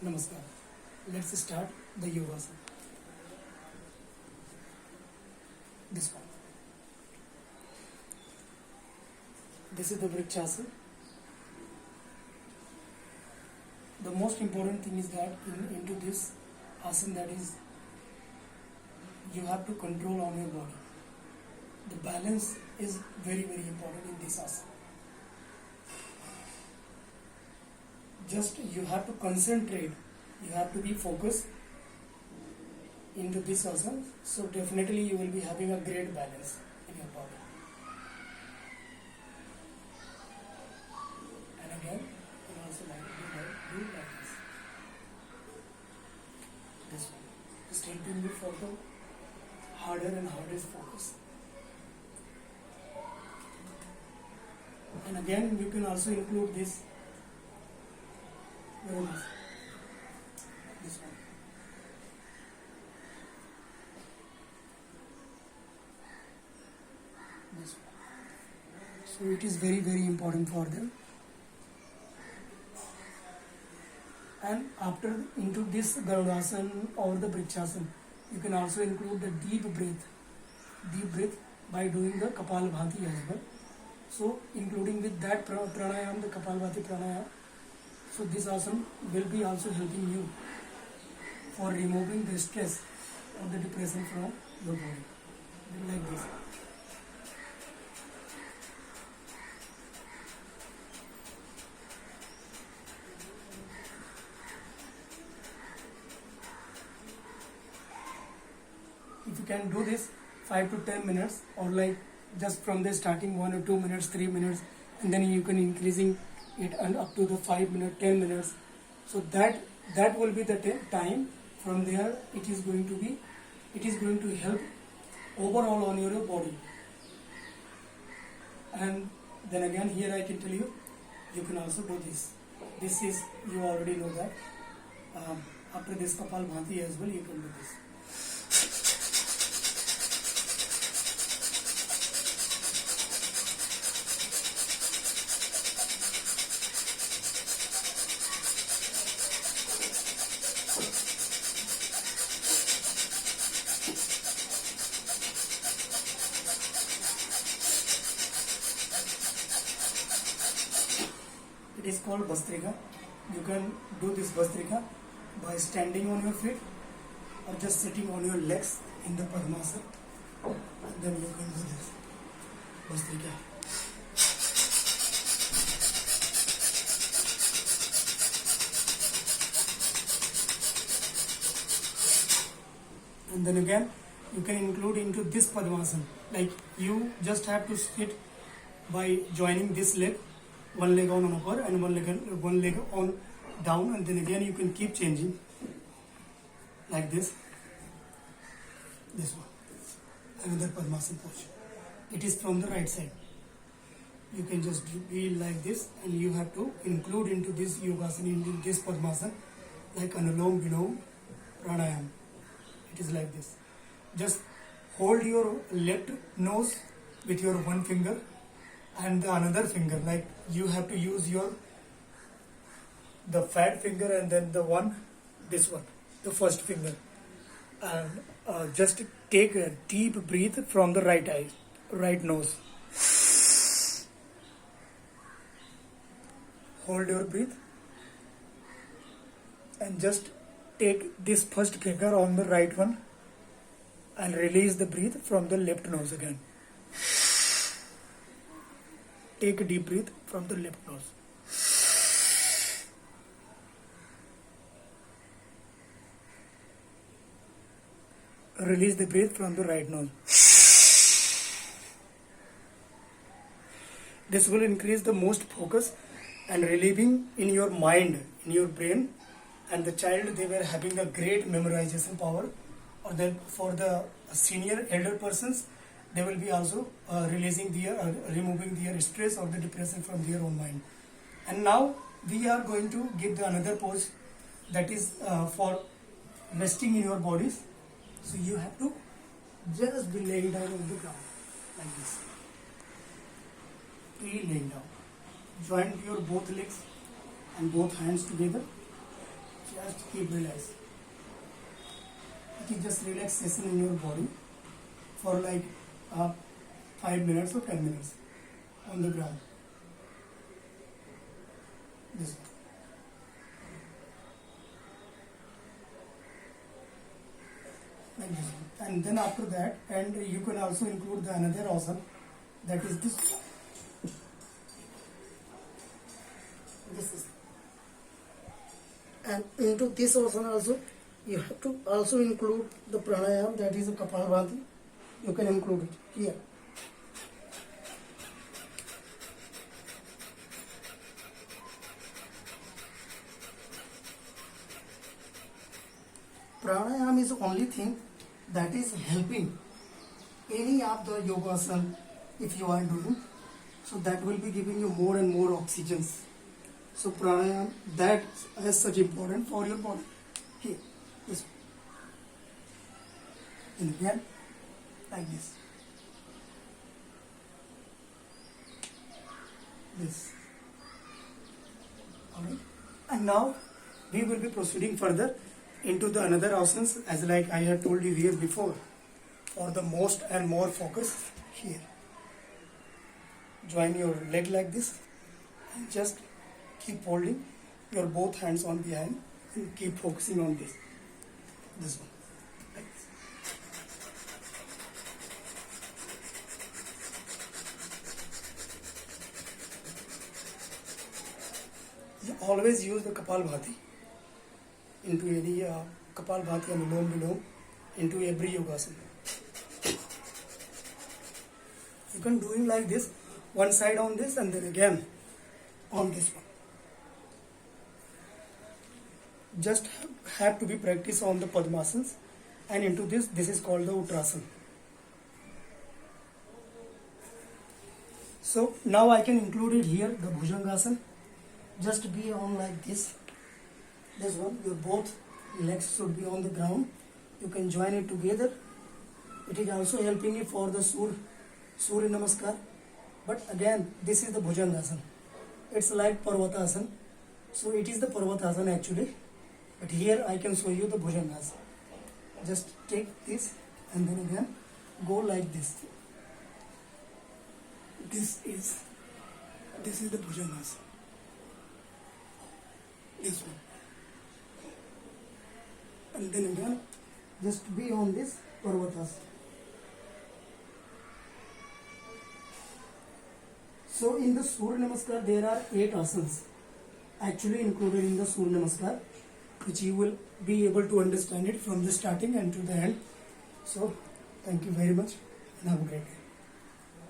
Namaskar. Let's start the yogasana. This one. This is the Vrikshasana. The most important thing is that into this asana, that is, you have to control on your body. The balance is very, very important in this asana. Just you have to concentrate, you have to be focused into this asana, so definitely you will be having a great balance in your body. And again, you can also do like this. This one. Just helping you for the harder and hardest focus. And again, you can also include this. Very nice. This one. This one. So it is very, very important for them. And after into this Garudasana or the Vrikshasana, you can also include the deep breath by doing the Kapalabhati as well. So including with that pranayama, the Kapalabhati pranayama, so this asana will be also helping you for removing the stress or the depression from your body. Like this. If you can do this 5 to 10 minutes, or like just from the starting 1 or 2 minutes, 3 minutes, and then you can increasing it and up to the 5 minutes, 10 minutes. So that will be the time. From there, it is going to help overall on your body. And then again, here I can tell you, you can also do this. This is, you already know that. After this Kapalabhati as well, you can do this. It is called Bhastrika. You can do this Bhastrika by standing on your feet or just sitting on your legs in the Padmasana. And then you can do this Bhastrika. And then again, you can include into this Padmasana. Like you just have to sit by joining this leg, one leg on upper and one leg on down, and then again you can keep changing like this. This one, another Padmasana pose. It is from the right side. You can just be like this, and you have to include into this yogasana, into this Padmasana, like Anulom Vilom Pranayama. It is like this. Just hold your left nose with your one finger and the another finger, like you have to use the fat finger and then this one, the first finger, and just take a deep breath from the right nose. Hold your breath and just take this first finger on the right one and release the breath from the left nose again. Take a deep breath from the left nose. Release the breath from the right nose. This will increase the most focus and relieving in your mind, in your brain. And the child, they were having a great memorization power. Or then for the senior elder persons, they will be also removing their stress or the depression from their own mind. And now we are going to give the another pose that is for resting in your bodies. So you have to just be laying down on the ground like this. Be laying down. Join your both legs and both hands together. Just keep relaxed. It is just relaxation in your body for like 5 minutes or 10 minutes on the ground. This one. Like this one. And then after that, and you can also include the another asana, that is this one. This is, and into this asana also you have to also include the pranayam, that is a Kapalabhati. You can include it here. Pranayam is the only thing that is helping any of the yogasana if you are doing, so that will be giving you more and more oxygens. So pranayam, that is such important for your body. Here, this one. And again, like this. This. Alright. And now we will be proceeding further into the another asanas, as like I had told you here before, for the most and more focus here. Join your leg like this and just keep holding your both hands on behind and keep focusing on this one, like this. You always use the Kapalbhati into any Kapalbhati and Anulom Vilom into every yogasana. You can do it like this, one side on this and then again on this one. Just have to be practice on the Padmasanas, and into this is called the Uttarasana. So now I can include it here, the Bhujangasana. Just be on like this. This one, your both legs should be on the ground. You can join it together. It is also helping you for the Surya Namaskar. But again, this is the Bhujangasana. It's like Parvatasana. So it is the Parvatasana actually. But here I can show you the Bhujangasana. Just take this and then again go like this. This is the Bhujangasana. This one. And then again, just be on this Parvatasana. So in the Surya Namaskar, there are 8 asanas actually included in the Surya Namaskar, which you will be able to understand it from the starting and to the end. So thank you very much and have a great day.